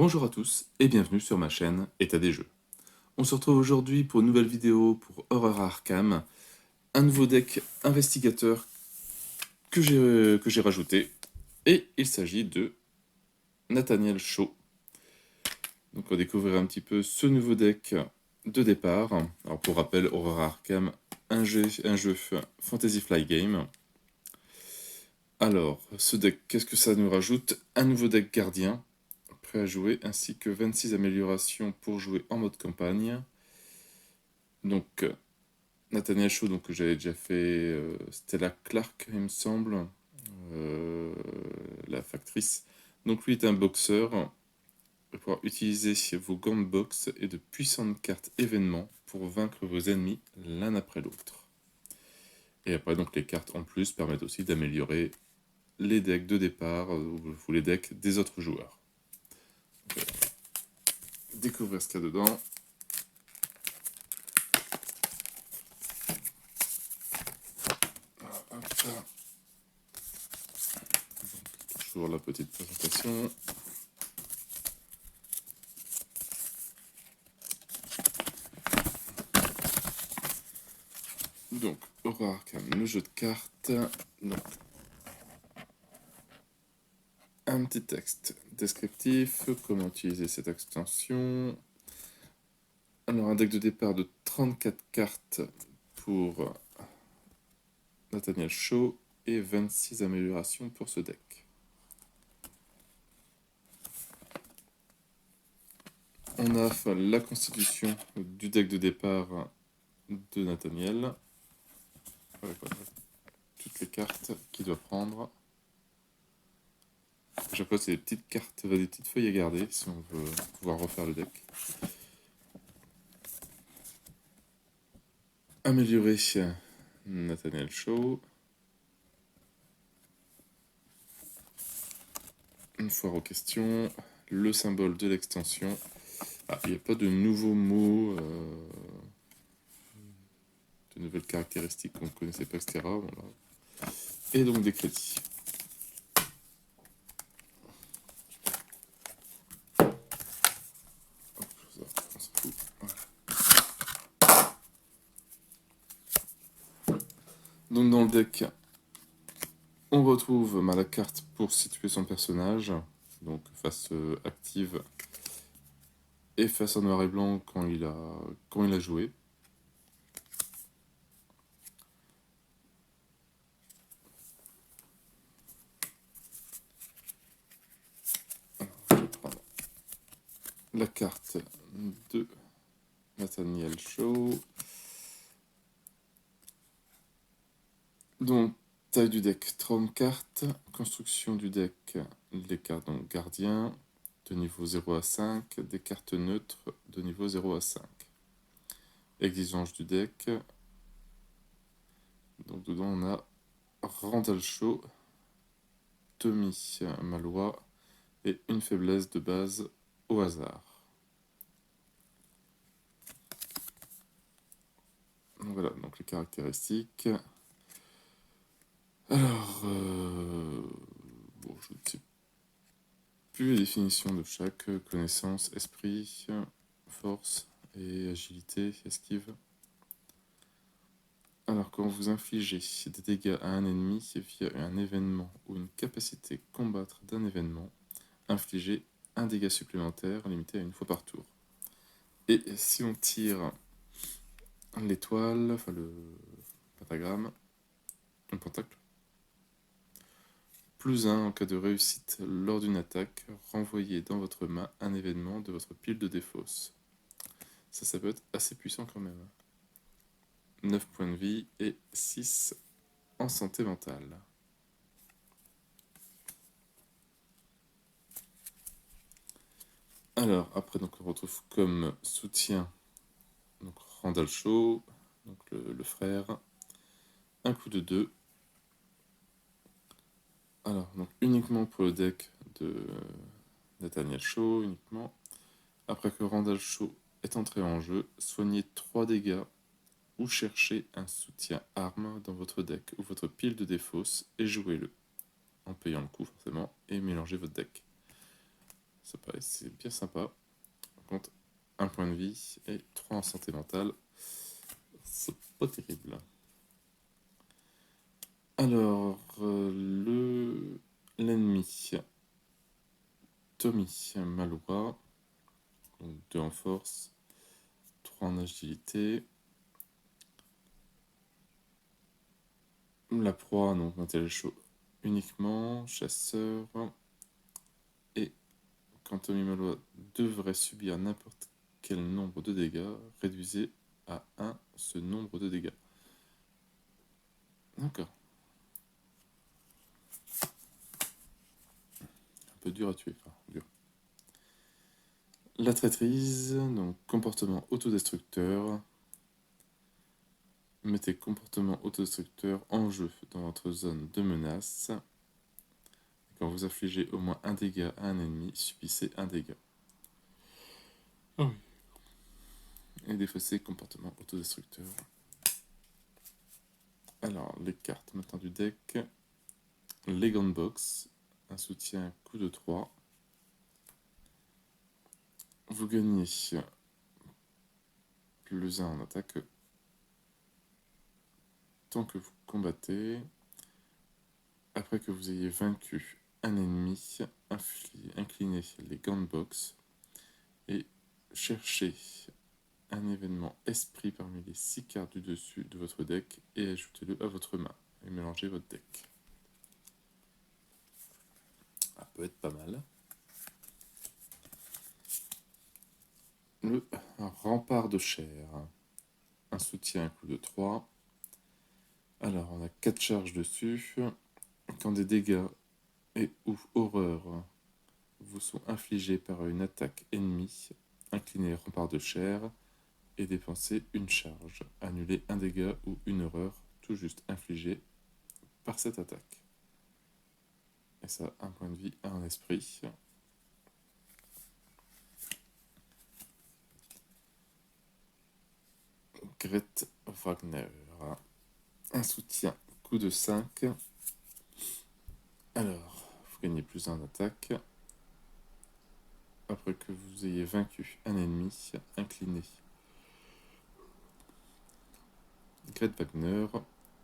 Bonjour à tous et bienvenue sur ma chaîne État des jeux. On se retrouve aujourd'hui pour une nouvelle vidéo pour Horror Arkham, un nouveau deck investigateur que j'ai rajouté, et il s'agit de Nathaniel Shaw. Donc on va découvrir un petit peu ce nouveau deck de départ. Alors pour rappel, Horror Arkham, un jeu Fantasy Flight Game. Alors, ce deck, qu'est-ce que ça nous rajoute? Un nouveau deck gardien, prêt à jouer, ainsi que 26 améliorations pour jouer en mode campagne. Donc, Nathaniel Shaw, donc, que j'avais déjà fait, Stella Clark, il me semble, la factrice. Donc lui est un boxeur, vous allez pouvoir utiliser vos gants de boxe et de puissantes cartes événements pour vaincre vos ennemis l'un après l'autre. Et après, donc, les cartes en plus permettent aussi d'améliorer les decks de départ ou les decks des autres joueurs. Donc, découvrir ce qu'il y a dedans. Toujours la petite présentation. Donc, Horror Arkham, le jeu de cartes. Donc, un petit texte descriptif, comment utiliser cette extension. Alors, un deck de départ de 34 cartes pour Nathaniel Shaw et 26 améliorations pour ce deck. On a la constitution du deck de départ de Nathaniel. Voilà, toutes les cartes qu'il doit prendre. À chaque fois, c'est des petites cartes, des petites feuilles à garder si on veut pouvoir refaire le deck. Améliorer Nathaniel Shaw. Une foire aux questions. Le symbole de l'extension. Ah, il n'y a pas de nouveaux mots, de nouvelles caractéristiques qu'on ne connaissait pas, etc. Voilà. Et donc des crédits. Donc dans le deck, on retrouve la carte pour situer son personnage, donc face active et face en noir et blanc quand il a joué. Alors, je vais prendre la carte de Nathaniel Shaw. Donc, taille du deck, 30 cartes. Construction du deck, les cartes donc gardien de niveau 0 à 5, des cartes neutres de niveau 0 à 5. Exigence du deck. Donc dedans on a Randall Shaw, Tommy Malois et une faiblesse de base au hasard. Donc voilà, donc les caractéristiques. Alors, bon, je ne sais plus les définitions de chaque. Connaissance, esprit, force et agilité, esquive. Alors, quand vous infligez des dégâts à un ennemi via un événement ou une capacité combattre d'un événement, infligez un dégât supplémentaire limité à une fois par tour. Et si on tire l'étoile, enfin le pentagramme, un pentacle, +1 en cas de réussite lors d'une attaque, renvoyez dans votre main un événement de votre pile de défausse. Ça peut être assez puissant quand même. 9 points de vie et 6 en santé mentale. Alors, après, donc, on retrouve comme soutien donc, Randall Shaw, donc le frère, un coup de 2. Alors, donc, uniquement pour le deck de Nathaniel Shaw, uniquement. Après que Randall Shaw est entré en jeu, soignez 3 dégâts ou cherchez un soutien arme dans votre deck ou votre pile de défausse et jouez-le, en payant le coup forcément, et mélangez votre deck. Ça paraît, c'est bien sympa. Par contre, 1 point de vie et 3 en santé mentale. C'est pas terrible. Alors, l'ennemi, Tommy Malora, donc 2 en force, 3 en agilité. La proie, donc matériel chaud uniquement, chasseur. Et quand Tommy Malora devrait subir n'importe quel nombre de dégâts, réduisez à 1 ce nombre de dégâts. D'accord. Un peu dur à tuer, enfin, dur. La traîtrise, donc comportement autodestructeur. Mettez comportement autodestructeur en jeu dans votre zone de menace. Quand vous affligez au moins un dégât à un ennemi, subissez un dégât. Oh oui. Et défausser comportement autodestructeur. Alors, les cartes maintenant du deck. Legend Box, un soutien coup de 3. Vous gagnez plus 1 en attaque tant que vous combattez. Après que vous ayez vaincu un ennemi, inclinez les Gants Box et cherchez un événement esprit parmi les 6 cartes du dessus de votre deck et ajoutez-le à votre main et mélangez votre deck. Ça peut être pas mal. Le rempart de chair, un soutien à coup de 3. Alors on a 4 charges dessus. Quand des dégâts et ou horreurs vous sont infligés par une attaque ennemie, inclinez rempart de chair et dépensez une charge. Annulez un dégât ou une horreur tout juste infligé par cette attaque. Et ça, 1 point de vie à un esprit. Gret Wagner, un soutien coup de 5. Alors, vous gagnez plus 1 en attaque. Après que vous ayez vaincu un ennemi, inclinez Gret Wagner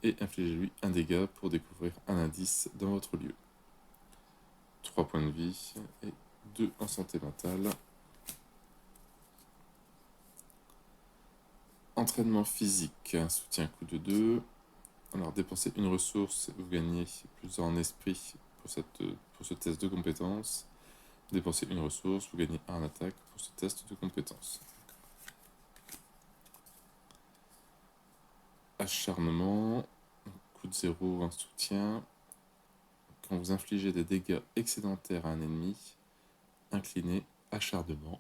et infligez-lui un dégât pour découvrir un indice dans votre lieu. 3 points de vie et 2 en santé mentale. Entraînement physique, un soutien coup de 2. Alors dépensez une ressource, vous gagnez plus en esprit pour ce test de compétence. Dépensez une ressource, vous gagnez 1 en attaque pour ce test de compétence. Acharnement, coup de 0 en soutien. Quand vous infligez des dégâts excédentaires à un ennemi, inclinez acharnement.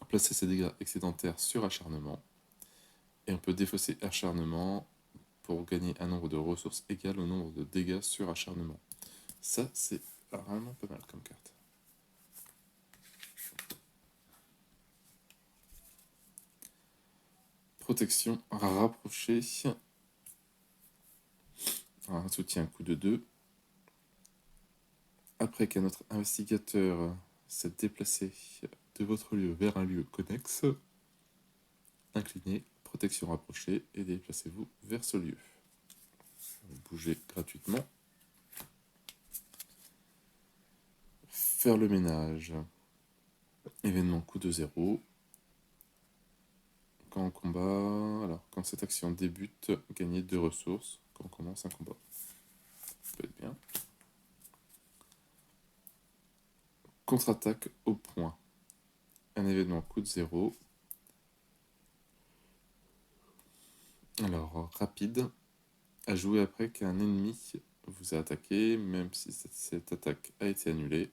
Placez ces dégâts excédentaires sur acharnement. Et on peut défausser acharnement pour gagner un nombre de ressources égal au nombre de dégâts sur acharnement. Ça, c'est vraiment pas mal comme carte. Protection rapprochée. Un soutien coup de 2. Après qu'un autre investigateur s'est déplacé de votre lieu vers un lieu connexe, inclinez protection rapprochée et déplacez-vous vers ce lieu. Vous bougez gratuitement. Faire le ménage. Événement coup de 0. Quand on combat, alors quand cette action débute, gagnez 2 ressources quand on commence un combat. Ça peut être bien. Contre-attaque au point. Un événement coup de 0. Alors, rapide. À jouer après qu'un ennemi vous a attaqué, même si cette attaque a été annulée.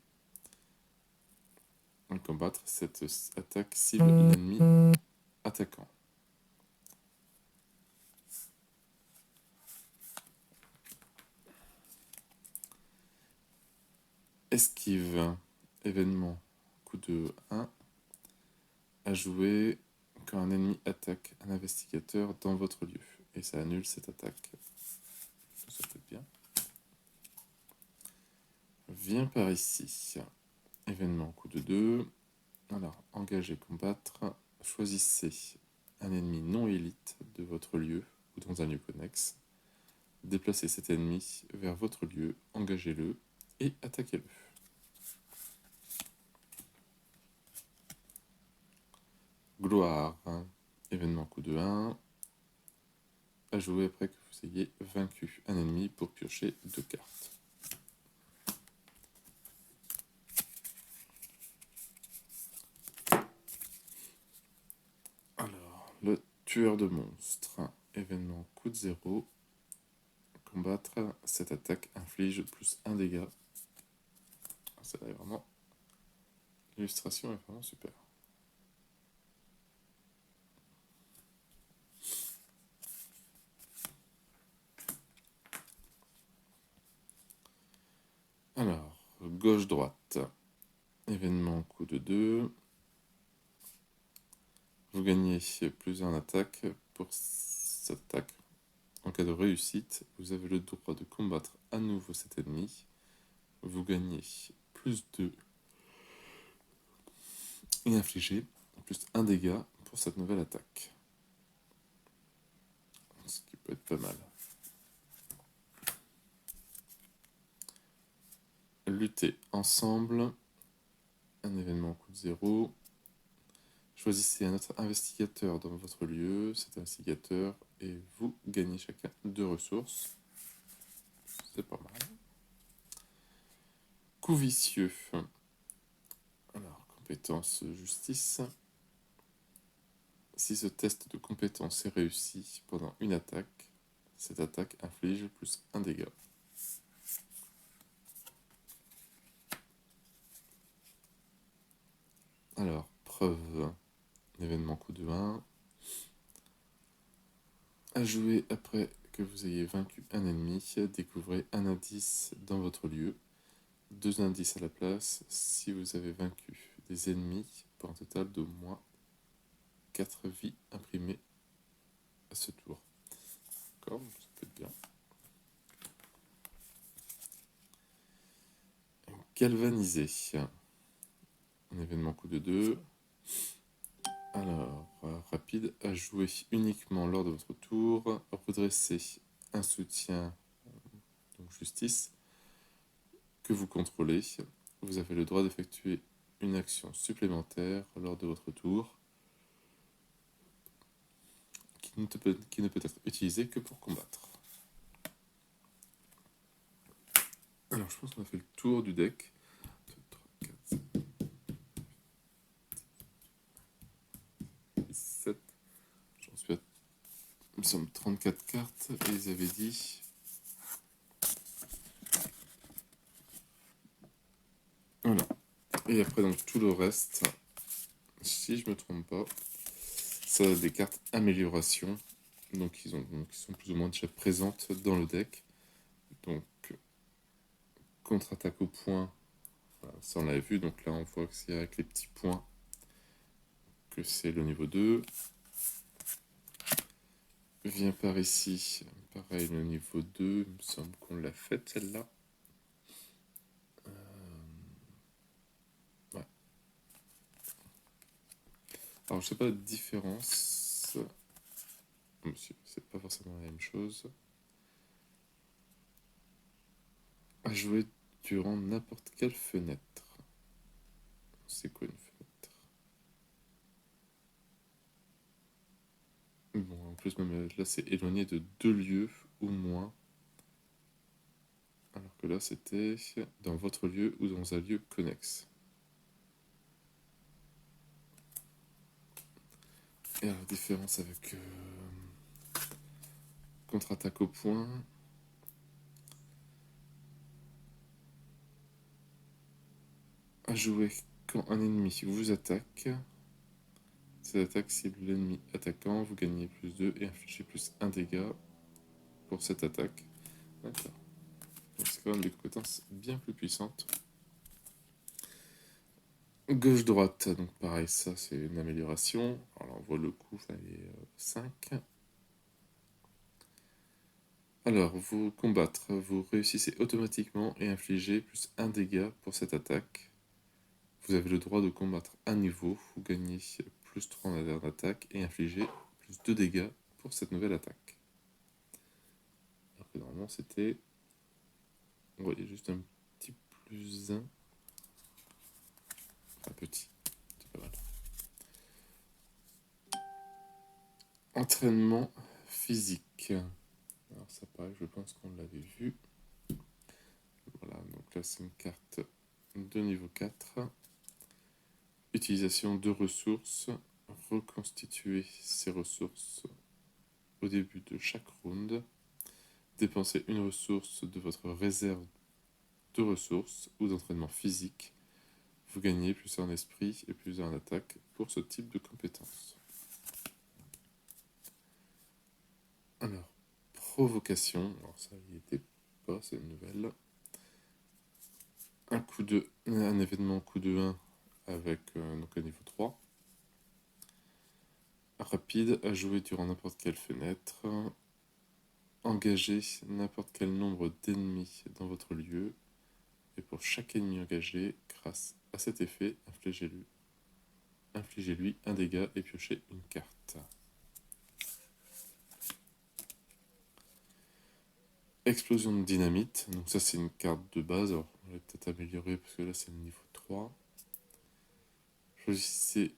En combattre, cette attaque cible l'ennemi attaquant. Esquive. Événement coup de 1. À jouer quand un ennemi attaque un investigateur dans votre lieu. Et ça annule cette attaque. Ça peut être bien. Viens par ici. événement coup de 2. Alors, engager, combattre. Choisissez un ennemi non élite de votre lieu ou dans un lieu connexe. Déplacez cet ennemi vers votre lieu, engagez-le et attaquez-le. Gloire, événement coup de 1. À jouer après que vous ayez vaincu un ennemi pour piocher 2 cartes. Alors, le tueur de monstres, événement coup de 0. Combattre, cette attaque inflige plus 1 dégât. Ça est vraiment... L'illustration est vraiment super. Alors, gauche-droite, événement coup de 2. Vous gagnez plus 1 attaque pour cette attaque. En cas de réussite, vous avez le droit de combattre à nouveau cet ennemi. Vous gagnez plus 2 et infligez plus 1 dégât pour cette nouvelle attaque. Ce qui peut être pas mal. Lutter ensemble, un événement coup de 0. Choisissez un autre investigateur dans votre lieu, cet investigateur, et vous gagnez chacun 2 ressources. C'est pas mal. Coup vicieux. Alors, compétence justice. Si ce test de compétence est réussi pendant une attaque, cette attaque inflige plus 1 dégât. Alors, preuve, événement coup de 1. À jouer après que vous ayez vaincu un ennemi, découvrez un indice dans votre lieu. 2 indices à la place si vous avez vaincu des ennemis pour un total d'au moins 4 vies imprimées à ce tour. D'accord, ça peut être bien. Galvaniser. Un événement coup de 2. Alors, rapide, à jouer uniquement lors de votre tour. Redresser un soutien, donc justice, que vous contrôlez. Vous avez le droit d'effectuer une action supplémentaire lors de votre tour qui ne peut être utilisée que pour combattre. Alors, je pense qu'on a fait le tour du deck. 2, 3, 4, 5, 6, 7. J'en suis à... Nous sommes 34 cartes et ils avaient dit... Voilà. Et après, donc, tout le reste, si je me trompe pas, ça a des cartes amélioration. Donc, ils sont plus ou moins déjà présentes dans le deck. Donc, contre-attaque au point, voilà, ça on l'avait vu. Donc là, on voit que c'est avec les petits points que c'est le niveau 2. Viens par ici, pareil, le niveau 2, il me semble qu'on l'a faite celle-là. Ouais. Alors, je sais pas la différence. Monsieur, c'est pas forcément la même chose. À jouer durant n'importe quelle fenêtre. C'est quoi une fenêtre? Bon, en plus, même là, c'est éloigné de 2 lieux ou moins. Alors que là, c'était dans votre lieu ou dans un lieu connexe. Et la différence avec contre-attaque au point. À jouer quand un ennemi vous attaque. Cette attaque cible l'ennemi attaquant, vous gagnez plus 2 et infligez plus 1 dégât pour cette attaque. D'accord. Donc c'est quand même des compétences bien plus puissantes. Gauche-droite, donc pareil, ça c'est une amélioration. Alors on voit le coup, fallait 5. Alors, vous combattre, vous réussissez automatiquement et infligez plus 1 dégât pour cette attaque. vous avez le droit de combattre à nouveau. Vous gagnez plus 3 en attaque et infliger plus 2 dégâts pour cette nouvelle attaque. Alors que normalement c'était... Vous voyez juste un petit plus 1. Enfin petit, c'est pas mal. Entraînement physique. Alors ça pareil, je pense qu'on l'avait vu. Voilà, donc là c'est une carte de niveau 4. Utilisation de ressources. Reconstituer ces ressources au début de chaque round. Dépensez une ressource de votre réserve de ressources ou d'entraînement physique. Vous gagnez plus en esprit et plus en attaque pour ce type de compétence. Alors, provocation. Alors ça, il n'y était pas, c'est une nouvelle. Un événement coup de 1 avec donc un niveau 3. Rapide, à jouer durant n'importe quelle fenêtre. Engagez n'importe quel nombre d'ennemis dans votre lieu. Et pour chaque ennemi engagé, grâce à cet effet, infligez-lui un dégât et piochez une carte. Explosion de dynamite. Donc ça c'est une carte de base. Alors, on va peut-être améliorer parce que là c'est le niveau 3. Choisissez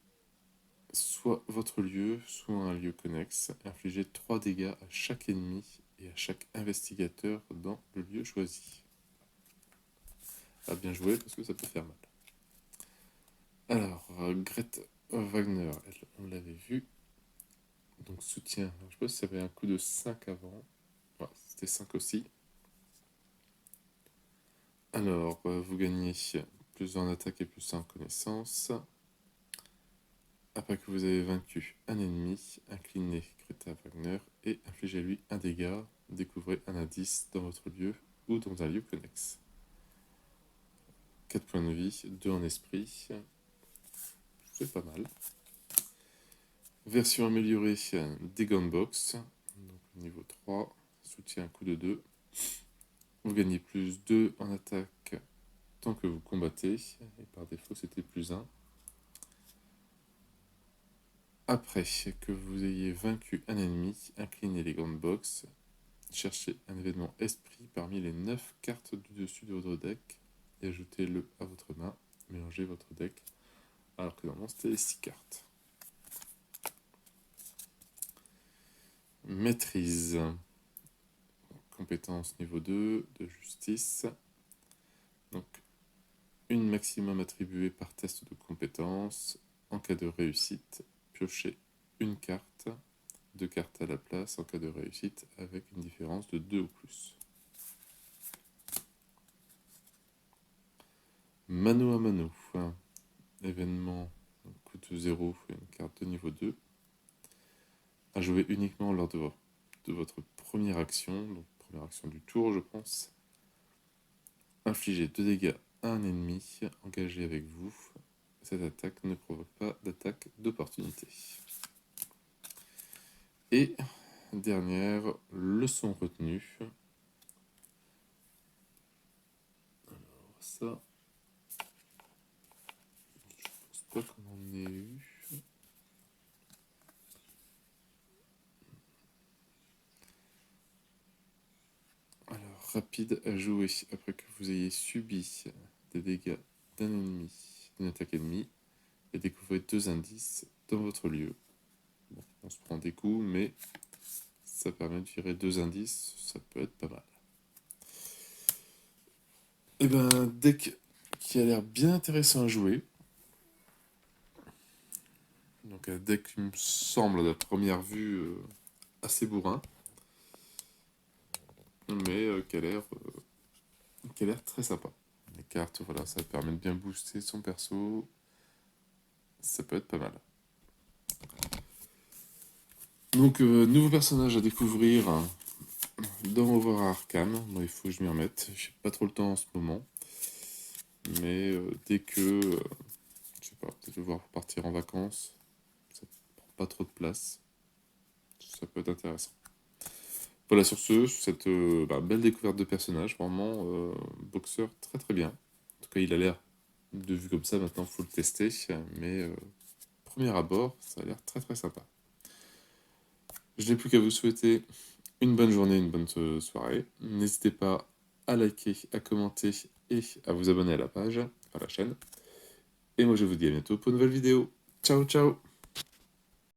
soit votre lieu, soit un lieu connexe. Infligez 3 dégâts à chaque ennemi et à chaque investigateur dans le lieu choisi. À bien jouer parce que ça peut faire mal. Alors, Grete Wagner, on l'avait vu. Donc soutien. Alors, je sais pas si ça avait un coup de 5 avant. Ouais, c'était 5 aussi. Alors, vous gagnez plus en attaque et plus en connaissance. Après que vous avez vaincu un ennemi, inclinez Greta Wagner et infligez-lui un dégât. Découvrez un indice dans votre lieu ou dans un lieu connexe. 4 points de vie, 2 en esprit. C'est pas mal. Version améliorée des Gunbox. Donc niveau 3, soutien coup de 2. Vous gagnez plus 2 en attaque tant que vous combattez. Et par défaut, c'était plus 1. Après que vous ayez vaincu un ennemi, inclinez les grandes box, cherchez un événement esprit parmi les 9 cartes du dessus de votre deck et ajoutez-le à votre main. Mélangez votre deck, alors que normalement c'était les 6 cartes. Maîtrise. Compétence niveau 2 de justice. Donc, une maximum attribuée par test de compétence. En cas de réussite, piochez une carte, 2 cartes à la place en cas de réussite avec une différence de 2 ou plus. Mano à mano, événement coûte 0, une carte de niveau 2. À jouer uniquement lors de votre première action, donc première action du tour je pense. Infligez 2 dégâts à un ennemi engagé avec vous. Cette attaque ne provoque pas d'attaque d'opportunité. Et dernière leçon retenue. Alors ça, je pense pas qu'on en ait eu. Alors rapide à jouer après que vous ayez subi des dégâts d'un ennemi, d'une attaque ennemie, et découvrez 2 indices dans votre lieu. Bon, on se prend des coups, mais ça permet de tirer 2 indices, ça peut être pas mal. Et ben, un deck qui a l'air bien intéressant à jouer. Donc un deck qui me semble à la première vue assez bourrin, mais qui a l'air très sympa. Les cartes, voilà, ça permet de bien booster son perso, ça peut être pas mal. Donc, nouveau personnage à découvrir dans Over Arkham. Bon, il faut que je m'y remette. J'ai pas trop le temps en ce moment. Mais dès que, je sais pas, peut-être devoir partir en vacances, ça prend pas trop de place. Ça peut être intéressant. Voilà, sur cette belle découverte de personnage, vraiment boxeur très très bien. En tout cas, il a l'air De vue comme ça, maintenant, il faut le tester, mais premier abord, ça a l'air très très sympa. Je n'ai plus qu'à vous souhaiter une bonne journée, une bonne soirée. N'hésitez pas à liker, à commenter et à vous abonner à la page, à la chaîne. Et moi je vous dis à bientôt pour une nouvelle vidéo. Ciao ciao!